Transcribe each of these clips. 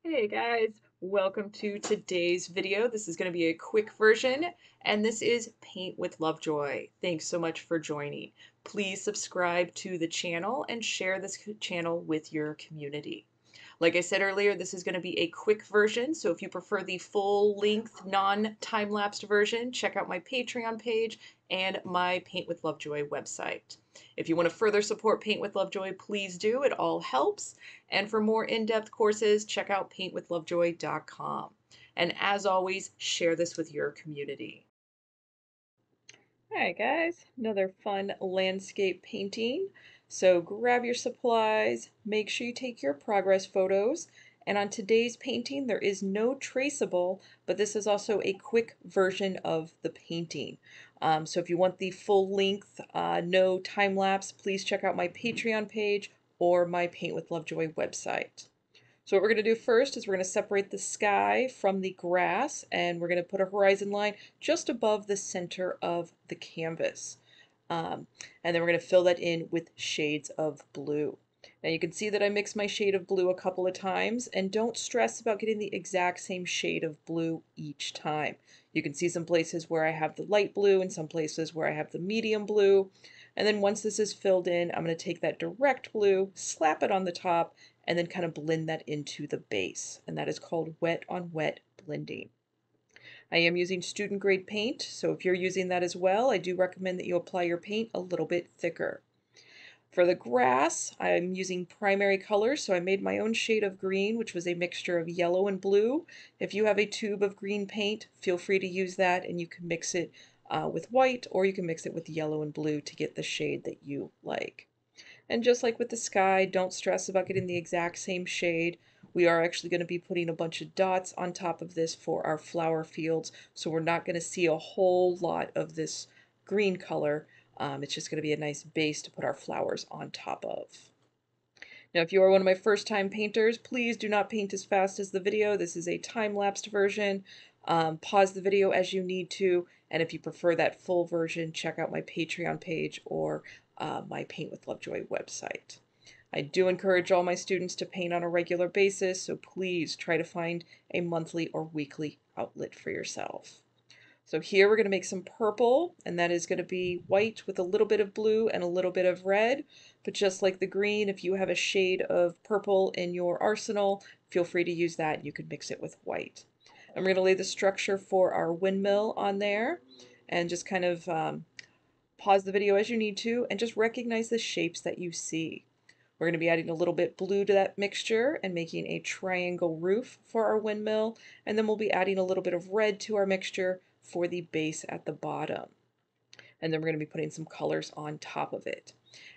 Hey guys, welcome to today's video. This is going to be a quick version, and this is Paint with Lovejoy. Thanks so much for joining. Please subscribe to the channel and share this channel with your community. Like I said earlier, this is going to be a quick version, so if you prefer the full-length, non-time-lapsed version, check out my Patreon page and my Paint with Lovejoy website. If you want to further support Paint with Lovejoy, please do. It all helps. And for more in-depth courses, check out paintwithlovejoy.com. And as always, share this with your community. All right, guys, another fun landscape painting. So grab your supplies, make sure you take your progress photos. And on today's painting, there is no traceable, but this is also a quick version of the painting. So if you want the full length, no time lapse, please check out my Patreon page or my Paint with Lovejoy website. So what we're going to do first is we're going to separate the sky from the grass, and we're going to put a horizon line just above the center of the canvas. And then we're going to fill that in with shades of blue. Now you can see that I mixed my shade of blue a couple of times, and don't stress about getting the exact same shade of blue each time. You can see some places where I have the light blue and some places where I have the medium blue. And then once this is filled in, I'm going to take that direct blue, slap it on the top, and then kind of blend that into the base. And that is called wet on wet blending. I am using student grade paint, so if you're using that as well, I do recommend that you apply your paint a little bit thicker. For the grass, I'm using primary colors, so I made my own shade of green, which was a mixture of yellow and blue. If you have a tube of green paint, feel free to use that, and you can mix it with white, or you can mix it with yellow and blue to get the shade that you like. And just like with the sky, don't stress about getting the exact same shade. We are actually going to be putting a bunch of dots on top of this for our flower fields, so we're not going to see a whole lot of this green color. It's just going to be a nice base to put our flowers on top of. Now, if you are one of my first-time painters, please do not paint as fast as the video. This is a time-lapsed version. Pause the video as you need to, and if you prefer that full version, check out my Patreon page or my Paint with Lovejoy website. I do encourage all my students to paint on a regular basis, so please try to find a monthly or weekly outlet for yourself. So here we're going to make some purple, and that is going to be white with a little bit of blue and a little bit of red. But just like the green, if you have a shade of purple in your arsenal, feel free to use that. You could mix it with white. I'm going to lay the structure for our windmill on there, and just kind of pause the video as you need to, and just recognize the shapes that you see. We're going to be adding a little bit blue to that mixture and making a triangle roof for our windmill, and then we'll be adding a little bit of red to our mixture for the base at the bottom. And then we're going to be putting some colors on top of it.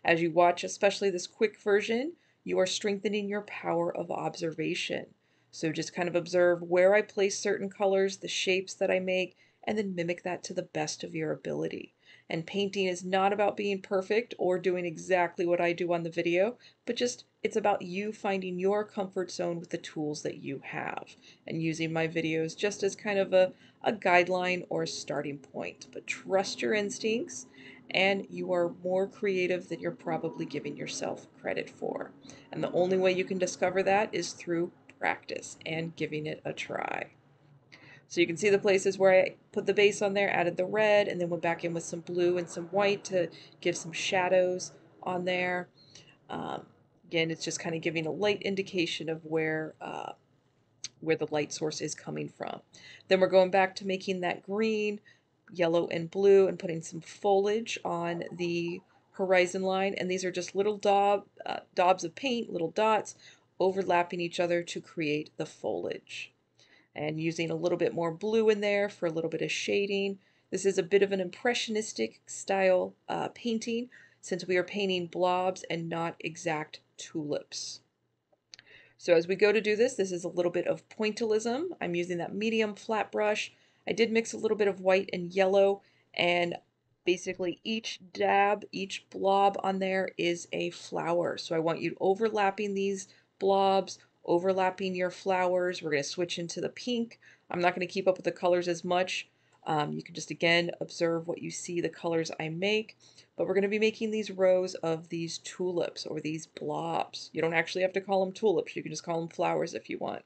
As you watch, especially this quick version, you are strengthening your power of observation. So just kind of observe where I place certain colors, the shapes that I make, and then mimic that to the best of your ability. And painting is not about being perfect or doing exactly what I do on the video, but just it's about you finding your comfort zone with the tools that you have and using my videos just as kind of a guideline or a starting point. But trust your instincts, and you are more creative than you're probably giving yourself credit for. And the only way you can discover that is through practice and giving it a try. So you can see the places where I put the base on there, added the red, and then went back in with some blue and some white to give some shadows on there. Again, it's just kind of giving a light indication of where the light source is coming from. Then we're going back to making that green, yellow, and blue and putting some foliage on the horizon line. And these are just little daubs of paint, little dots, overlapping each other to create the foliage. And using a little bit more blue in there for a little bit of shading. This is a bit of an impressionistic style painting, since we are painting blobs and not exact tulips. So as we go to do this, this is a little bit of pointillism. I'm using that medium flat brush. I did mix a little bit of white and yellow, and basically each dab, each blob on there is a flower. So I want you overlapping these blobs, overlapping your flowers. We're going to switch into the pink. I'm not going to keep up with the colors as much. You can just, again, observe what you see, the colors I make. But we're going to be making these rows of these tulips or these blobs. You don't actually have to call them tulips. You can just call them flowers if you want.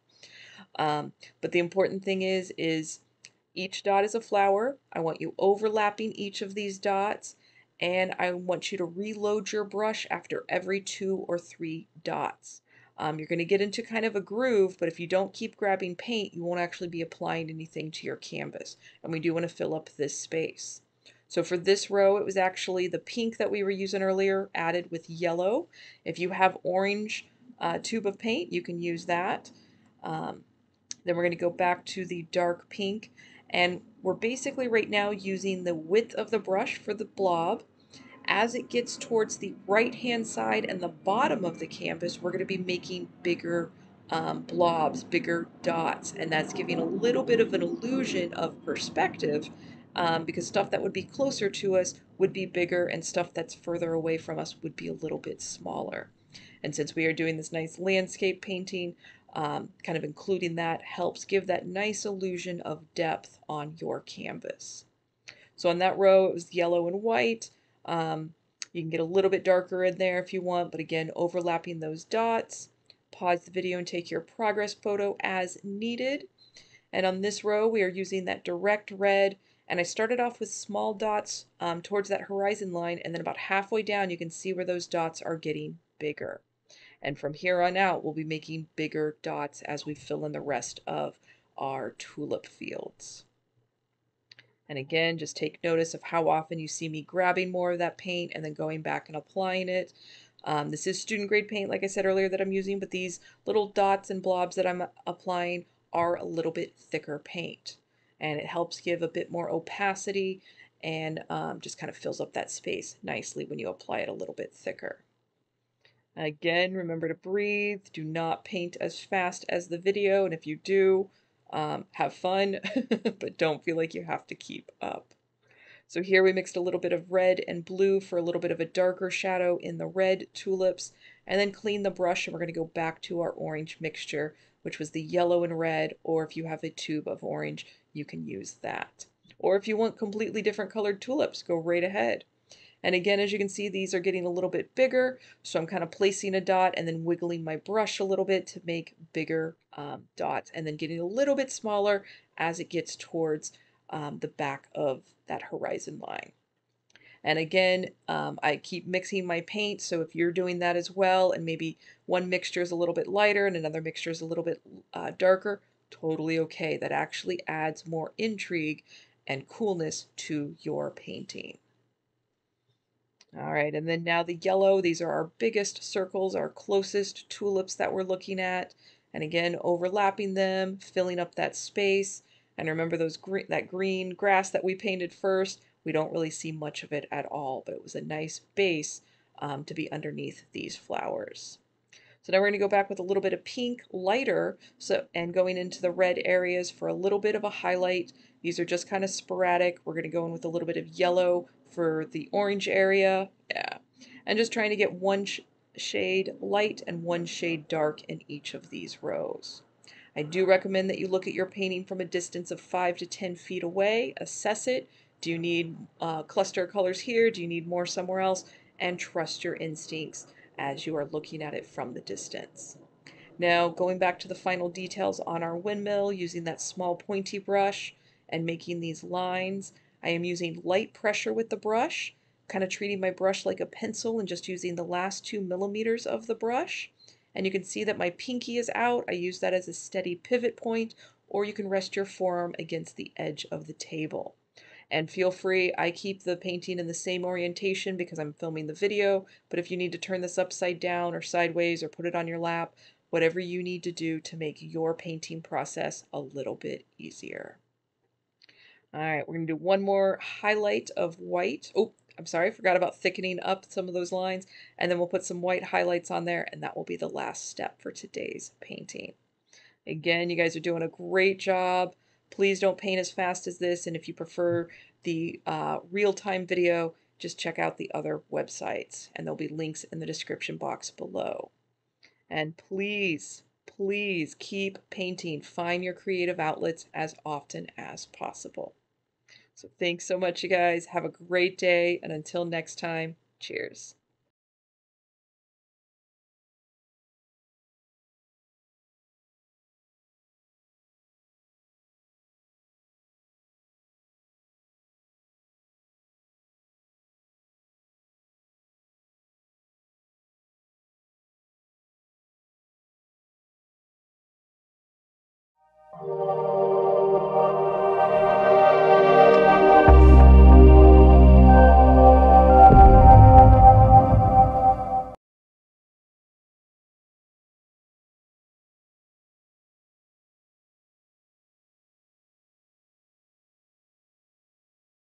But the important thing is each dot is a flower. I want you overlapping each of these dots, and I want you to reload your brush after every 2 or 3 dots. You're going to get into kind of a groove, but if you don't keep grabbing paint, you won't actually be applying anything to your canvas. And we do want to fill up this space. So for this row, it was actually the pink that we were using earlier added with yellow. If you have orange tube of paint, you can use that. Then we're going to go back to the dark pink, and we're basically right now using the width of the brush for the blob. As it gets towards the right hand side and the bottom of the canvas, we're going to be making bigger blobs, bigger dots, and that's giving a little bit of an illusion of perspective, because stuff that would be closer to us would be bigger and stuff that's further away from us would be a little bit smaller. And since we are doing this nice landscape painting, kind of including that helps give that nice illusion of depth on your canvas. So on that row, it was yellow and white. You can get a little bit darker in there if you want, but again, overlapping those dots. Pause the video and take your progress photo as needed. And on this row, we are using that direct red. And I started off with small dots towards that horizon line, and then about halfway down, you can see where those dots are getting bigger. And from here on out, we'll be making bigger dots as we fill in the rest of our tulip fields. And again, just take notice of how often you see me grabbing more of that paint and then going back and applying it. This is student grade paint, like I said earlier, that I'm using, but these little dots and blobs that I'm applying are a little bit thicker paint. And it helps give a bit more opacity and just kind of fills up that space nicely when you apply it a little bit thicker. Again, remember to breathe. Do not paint as fast as the video, and if you do, have fun, but don't feel like you have to keep up. So here we mixed a little bit of red and blue for a little bit of a darker shadow in the red tulips, and then clean the brush, and we're going to go back to our orange mixture, which was the yellow and red, or if you have a tube of orange, you can use that. Or if you want completely different colored tulips, go right ahead. And again, as you can see, these are getting a little bit bigger, so I'm kind of placing a dot and then wiggling my brush a little bit to make bigger dots, and then getting a little bit smaller as it gets towards the back of that horizon line. And again, I keep mixing my paint, so if you're doing that as well, and maybe one mixture is a little bit lighter and another mixture is a little bit darker, totally okay. That actually adds more intrigue and coolness to your painting. All right, and then now the yellow, these are our biggest circles, our closest tulips that we're looking at. And again, overlapping them, filling up that space. And remember that green grass that we painted first, we don't really see much of it at all, but it was a nice base to be underneath these flowers. So now we're going to go back with a little bit of pink, lighter, and going into the red areas for a little bit of a highlight. These are just kind of sporadic. We're going to go in with a little bit of yellow for the orange area. Yeah. And just trying to get one shade light and one shade dark in each of these rows. I do recommend that you look at your painting from a distance of 5 to 10 feet away, assess it. Do you need cluster colors here? Do you need more somewhere else? And trust your instincts as you are looking at it from the distance. Now, going back to the final details on our windmill, using that small pointy brush and making these lines, I am using light pressure with the brush, kind of treating my brush like a pencil and just using the last 2 millimeters of the brush. And you can see that my pinky is out. I use that as a steady pivot point, or you can rest your forearm against the edge of the table. And feel free, I keep the painting in the same orientation because I'm filming the video, but if you need to turn this upside down or sideways or put it on your lap, whatever you need to do to make your painting process a little bit easier. All right, we're going to do one more highlight of white. Oh, I'm sorry, I forgot about thickening up some of those lines, and then we'll put some white highlights on there, and that will be the last step for today's painting. Again, you guys are doing a great job. Please don't paint as fast as this, and if you prefer the real-time video, just check out the other websites, and there'll be links in the description box below. And please, please keep painting. Find your creative outlets as often as possible. So thanks so much, you guys. Have a great day, and until next time, cheers.